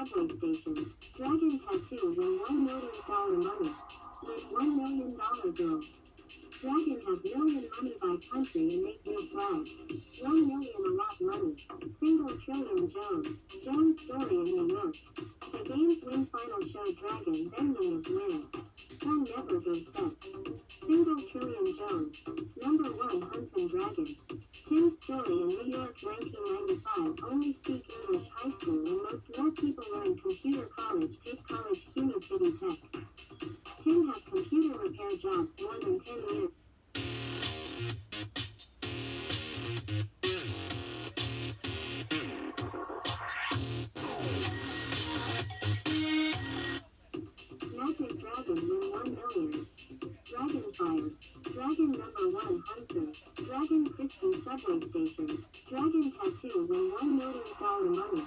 subway station. Dragon tattoo win $1 million money. With $1 million bill. Dragon have million money by country and make new flag. 1 million a lot money. Single trillion Jones. Jones story in New York. The game's win final show Dragon then name is winner. Sun never goes set. Single trillion Jones. Number 1 Huntsman Dragon. Tim's story in New York 1995 only speak English high school and most more people learn computer college take college CUNY City Tech. Tim has computer repair jobs more than 10 years. Magic Dragon win 1 million. Dragonfire. Dragon number 1 Hunter. Dragon Christie subway station. Dragon tattoo win $1 million money.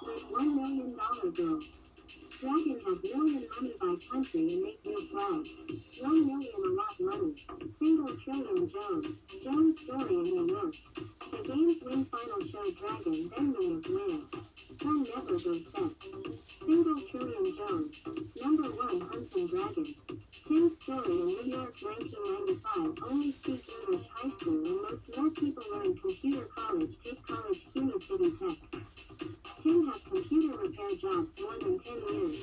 With $1 million bill. Dragon have million money by country and make new flag. 1 million a lot money. Single trillion Jones. Jones story in New York. The game's win final show Dragon then name is winner. Sun never goes set. Single trillion Jones. Number 1 Huntsman Dragon. Tim's story in New York 1995 only speak English high school and most more people learn computer college take college CUNY City Tech. Tim has computer repair jobs more than 10 years.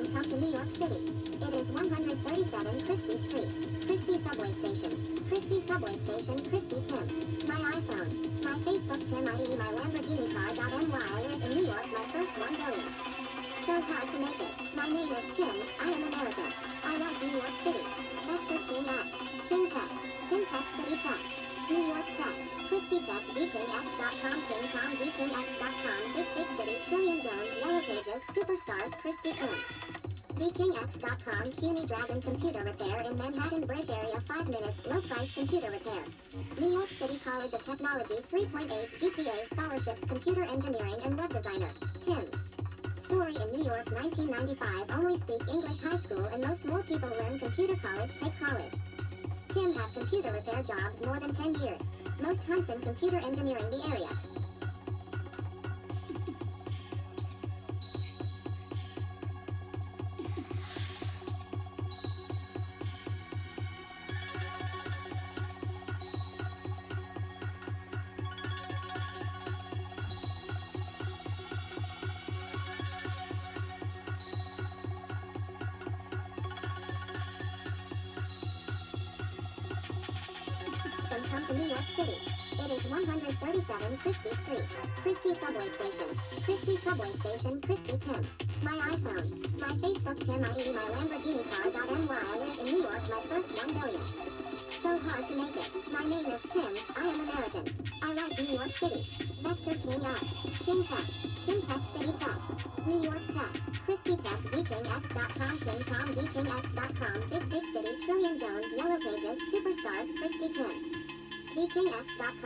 Welcome to New York City. It is 137 Christie Street. Christie Subway Station. Christie Subway Station. Christie Tim. My iPhone. My Facebook Tim i.e. my Lamborghini car.my I live in New York my first 1 billion. So hard to make it. My name is Tim. I am American. I love New York City. Extra King X. King Tech. Tim Tech City Tech. New York Tech. Christie Tech. VKingX.com. KingCom. VKingX.com. Big City. Trillion Jones. Yellow Pages. Superstars. Christie Tim. VKingX.com. CUNY Dragon Computer Repair in Manhattan Bridge area 5 minutes. Low price computer repair. New York City College of Technology 3.8 GPA scholarships computer engineering and web designer. Tim's story in New York 1995 only speak English high school and most more people learn computer college take college. Tim have computer repair jobs more than 10 years. Most hunts in computer engineering the area. Come to New York City. It is 137 Christie Street. Christie Subway Station. Christie Subway Station. Christie Tim. My iPhone. My Facebook Tim i.e. my Lamborghini car.my I live in New York my first 1 billion. So hard to make it. My name is Tim. I am American. I like New York City. Vector King X. King Tech. Tim Tech City Tech. New York Tech. Christie Tech. VKingX.com. KingCom. VKingX.com. Big City. Trillion Jones. Yellow Pages. Superstars. Christie Tim. VKingX.com.